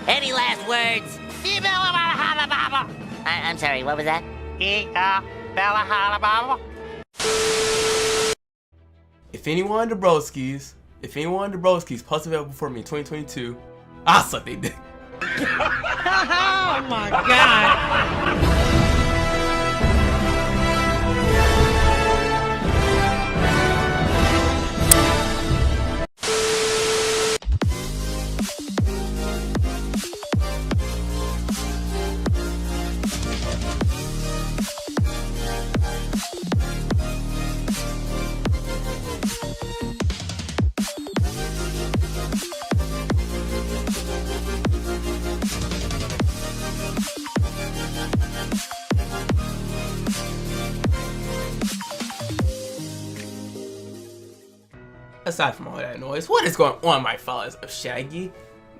Any last words? I'm sorry, what was that? If anyone in the broskies posted up before me in 2022, I'll suck they dick. Oh my god. Aside from all that noise, what is going on, my fellas of Shaggy?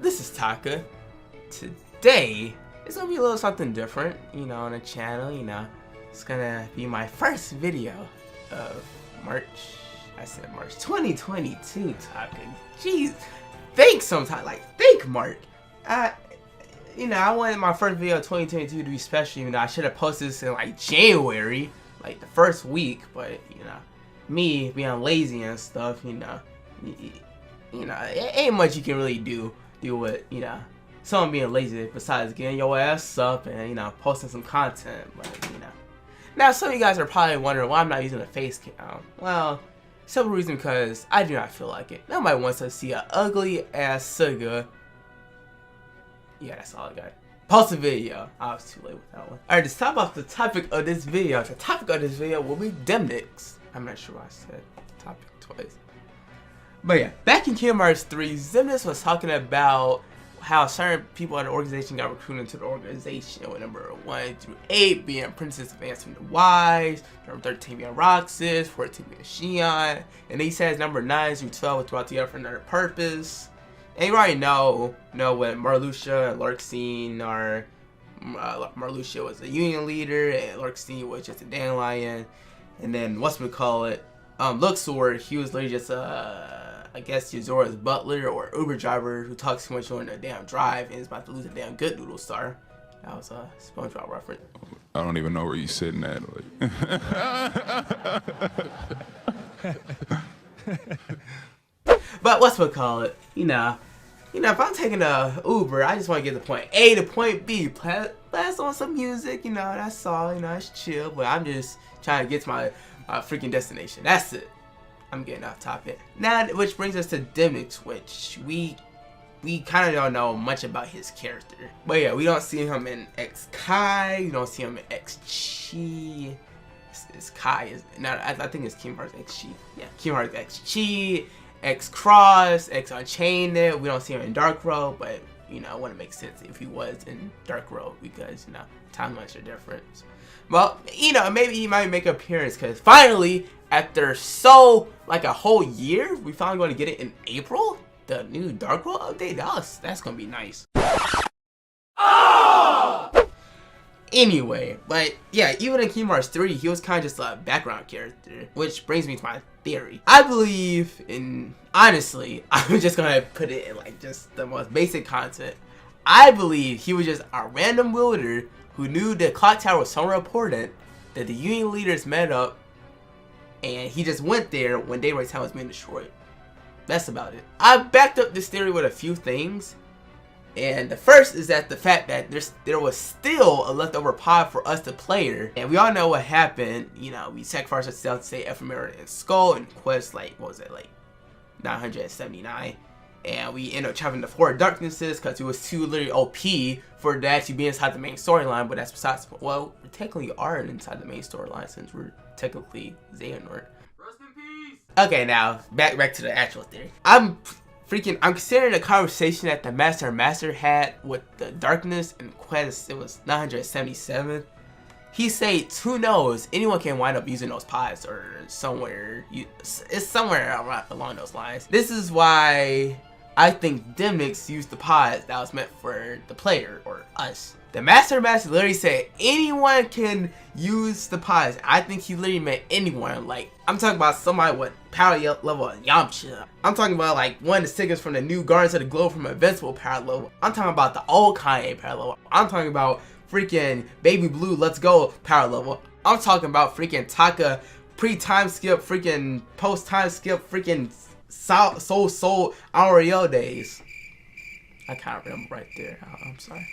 This is Taka. Today, it's gonna be a little something different, you know, on the channel, you know. It's gonna be my first video of March 2022, Taka. Jeez, think Mark. You know, I wanted my first video of 2022 to be special, even though I should have posted this in like January, like the first week, but you know, me being lazy and stuff, you know, it ain't much you can really do with, you know, someone being lazy besides getting your ass up and, you know, posting some content. But, you know, now some of you guys are probably wondering why I'm not using a face cam. Well, simple reason, because I do not feel like it. Nobody wants to see an ugly ass Suga. Yeah, that's all I got. Post a video. I was too late with that one. Alright, to talk about the topic of this video. The topic of this video will be Demnix. I'm not sure why I said topic twice. But yeah, back in Kingdom Hearts 3, Xemnas was talking about how certain people in the organization got recruited into the organization, with number 1 through 8 being Princess Advancement the Wise, number 13 being Roxas, 14 being Xion, and he says number 9 through 12 were throughout together for another purpose. And you already know what Marluxia and Larxene are. Marluxia was a union leader, and Larxene was just a dandelion. And then Luxor, he was literally just I guess Yozora's butler or Uber driver who talks too much on the damn drive and is about to lose a damn good noodle star. That was a SpongeBob reference. I don't even know where you're sitting at. But you know, if I'm taking a Uber, I just want to get to point A to point B. Blast on some music, you know, that's all, you know, it's chill. But I'm just trying to get to my freaking destination. That's it. I'm getting off topic. Now, which brings us to Demnix, which we kind of don't know much about his character. But yeah, we don't see him in X Kai, we don't see him in X Chi. It's Kai, is not. I think it's Kingdom Hearts X Chi. Yeah, Kingdom Hearts X Chi, X Cross, X Unchained. We don't see him in Dark Road, but you know, it wouldn't make sense if he was in Dark Road because, you know, timelines are different. Well, you know, maybe he might make an appearance because finally, after like a whole year, we finally going to get it in April. The new Dark Road update. That's gonna be nice. Oh! Anyway, but yeah, even in Kingdom Hearts 3, he was kind of just a background character, which brings me to my theory. I believe in, honestly, I'm just gonna put it in like just the most basic content. I believe he was just a random wielder who knew the clock tower was somewhere important, that the Union leaders met up, and he just went there when Daybreak Town was being destroyed. That's about it. I backed up this theory with a few things. And the first is that the fact that there was still a leftover pod for us to play her. And we all know what happened. You know, we sacrificed ourselves to save Ephemerida and Skull in quest, like, what was it, like 979. And we ended up traveling the Four Darknesses because it was too literally OP for to actually be inside the main storyline. But that's besides, well, we technically are inside the main storyline since we're technically Xehanort. Rest in peace! Okay, now, back to the actual theory. I'm considering the conversation that the Master had with the Darkness and Quest. It was 977. He said, who knows, anyone can wind up using those pods or somewhere. It's somewhere along those lines. This is why I think Demnix used the pods that was meant for the player, or us. The Master literally said anyone can use the pods. I think he literally meant anyone. Like, I'm talking about somebody with power level of Yamcha. I'm talking about like one of the stickers from the new Guardians of the Globe from Invincible power level. I'm talking about the old Kanye power level. I'm talking about freaking Baby Blue Let's Go power level. I'm talking about freaking Taka pre-time skip, freaking post-time skip, freaking Soul Auriel days. I can't remember right there. I'm sorry.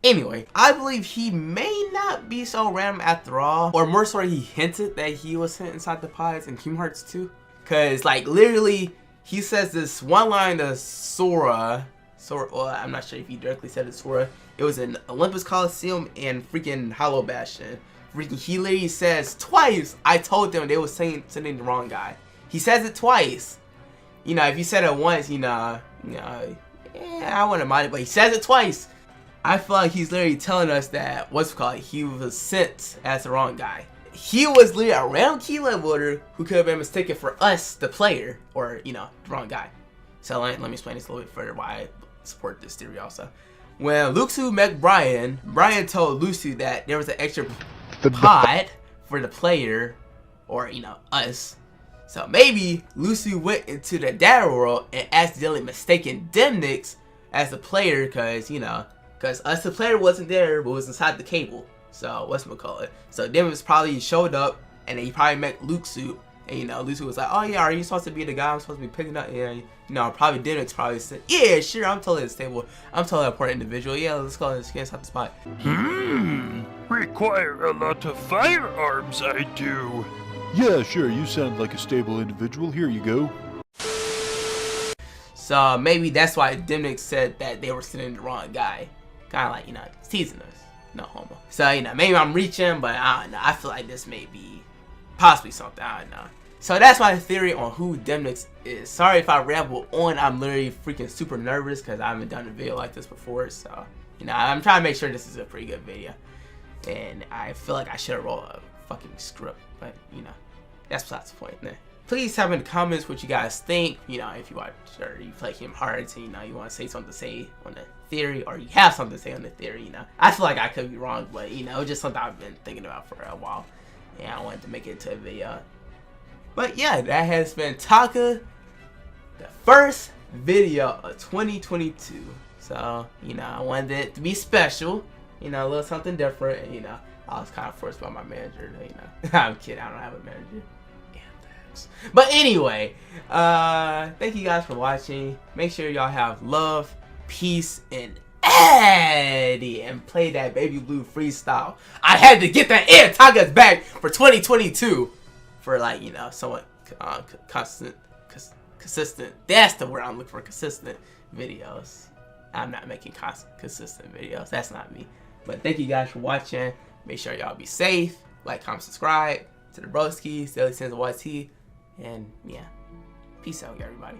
Anyway, I believe he may not be so random after all, or more so he hinted that he was sent inside the pods in Kingdom Hearts 2. Cause like literally he says this one line to Sora, well, I'm not sure if he directly said it to Sora. It was in Olympus Coliseum and freaking Hollow Bastion. Freaking he literally says twice, I told them they were sending the wrong guy. He says it twice. You know, if you said it once, yeah, I wouldn't mind it, but he says it twice. I feel like he's literally telling us that, he was sent as the wrong guy. He was literally a random key leveler who could have been mistaken for us, the player, or, the wrong guy. So let me explain this a little bit further why I support this theory also. When Luxu met Brian told Luxu that there was an extra pod for the player, or, us. So maybe Luxu went into the data world and accidentally mistaken Demnix as the player because us the player wasn't there but was inside the cable. So whatchamacallit. So Demnix probably showed up and then he probably met Luxu and Luxu was like, oh yeah, are you supposed to be the guy I'm supposed to be picking up? And probably Demnix probably said, yeah, sure, I'm totally stable. I'm totally an important individual. Yeah, let's go, let's get inside the spot. Require a lot of firearms, I do. Yeah, sure, you sound like a stable individual. Here you go. So maybe that's why Demnix said that they were sending the wrong guy. Kind of like, teasing us. No homo. So, maybe I'm reaching, but I don't know. I feel like this may be possibly something. I don't know. So that's my theory on who Demnix is. Sorry if I ramble on. I'm literally freaking super nervous because I haven't done a video like this before. So, I'm trying to make sure this is a pretty good video. And I feel like I should have rolled a fucking script. But, that's besides the point. Nah. Please tell me in the comments what you guys think. If you watch or you play Kingdom Hearts and you want to say something to say on the theory, or you have something to say on the theory. I feel like I could be wrong, but it's just something I've been thinking about for a while, and I wanted to make it into a video. But yeah, that has been Taka, the first video of 2022. So I wanted it to be special, a little something different, and I was kind of forced by my manager. I'm kidding, I don't have a manager. But anyway, thank you guys for watching. Make sure y'all have love, peace, and Eddie, and play that Baby Blue freestyle. I had to get that in. Taka's back for 2022 for somewhat consistent. That's the word I'm looking for. Consistent videos. I'm not making consistent videos. That's not me. But thank you guys for watching. Make sure y'all be safe. Like, comment, subscribe to the broskis, Daily Sins of YT. And yeah, peace out, everybody.